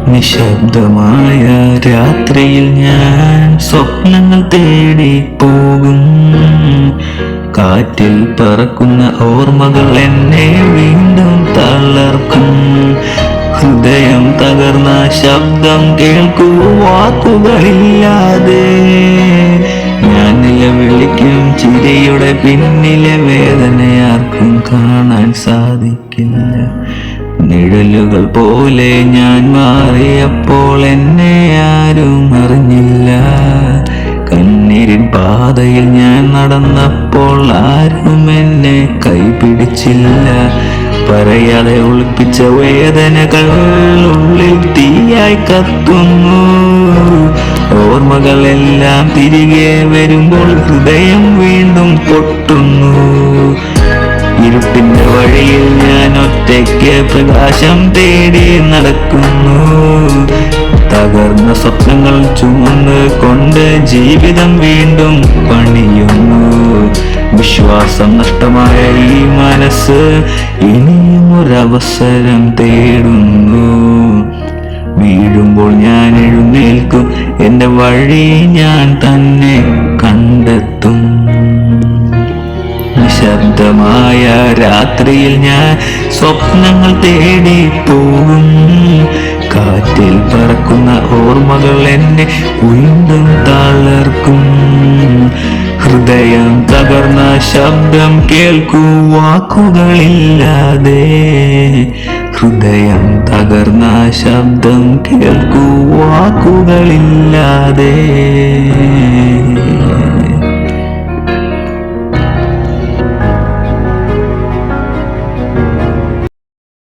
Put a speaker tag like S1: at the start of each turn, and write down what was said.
S1: നിശബ്ദമായ രാത്രിയിൽ ഞാൻ സ്വപ്നങ്ങൾ തേടി പോകും. കാറ്റിൽ പറക്കുന്ന ഓർമ്മകൾ എന്നെ വീണ്ടും തളർക്കും. ഹൃദയം തകർന്ന ശബ്ദം കേൾക്കൂ വാക്കുകളില്ലാതെ. ഞാൻ നിലവിളിക്കും, ചിരിയുടെ പിന്നിലെ വേദനയാർക്കും കാണാൻ സാധിക്കില്ല. നിഴലുകൾ പോലെ ഞാൻ മാറിയപ്പോൾ എന്നെ ആരും അറിഞ്ഞില്ല. കണ്ണീരിൻ പാതയിൽ ഞാൻ നടന്നപ്പോൾ ആരും എന്നെ കൈപിടിച്ചില്ല. പറയാതെ ഒളിപ്പിച്ച വേദനകൾ ഉള്ളിൽ തീയായി കത്തുന്നു. ഓർമ്മകളെല്ലാം തിരികെ വരുമ്പോൾ ഹൃദയം വീണ്ടും പൊട്ടുന്നു. ഇരുട്ടിന്റെ വഴിയിൽ ഞാൻ ഒറ്റയ്ക്ക് പ്രകാശം തേടി നടക്കുന്നു. തകർന്ന സ്വപ്നങ്ങൾ ചുമന്ന് കൊണ്ട് ജീവിതം വീണ്ടും പണിയുന്നു. വിശ്വാസം നഷ്ടമായ ഈ മനസ്സ് ഇനിയും ഒരവസരം തേടുന്നു. വീഴുമ്പോൾ ഞാൻ എഴുന്നേൽക്കും, എന്റെ വഴി ഞാൻ തന്നെ കണ്ടെത്തും. നിശബ്ദമായ രാത്രിയിൽ ഞാൻ സ്വപ്നങ്ങൾ തേടി പോകും. കാറ്റിൽ പറക്കുന്ന ഓർമ്മകൾ എന്നെ വീണ്ടും തളർക്കും. ഹൃദയം തകർന്ന ശബ്ദം കേൾക്കൂ വാക്കുകളില്ലാതെ. ഹൃദയം തകർന്ന ശബ്ദം കേൾക്കൂ വാക്കുകളില്ലാതെ.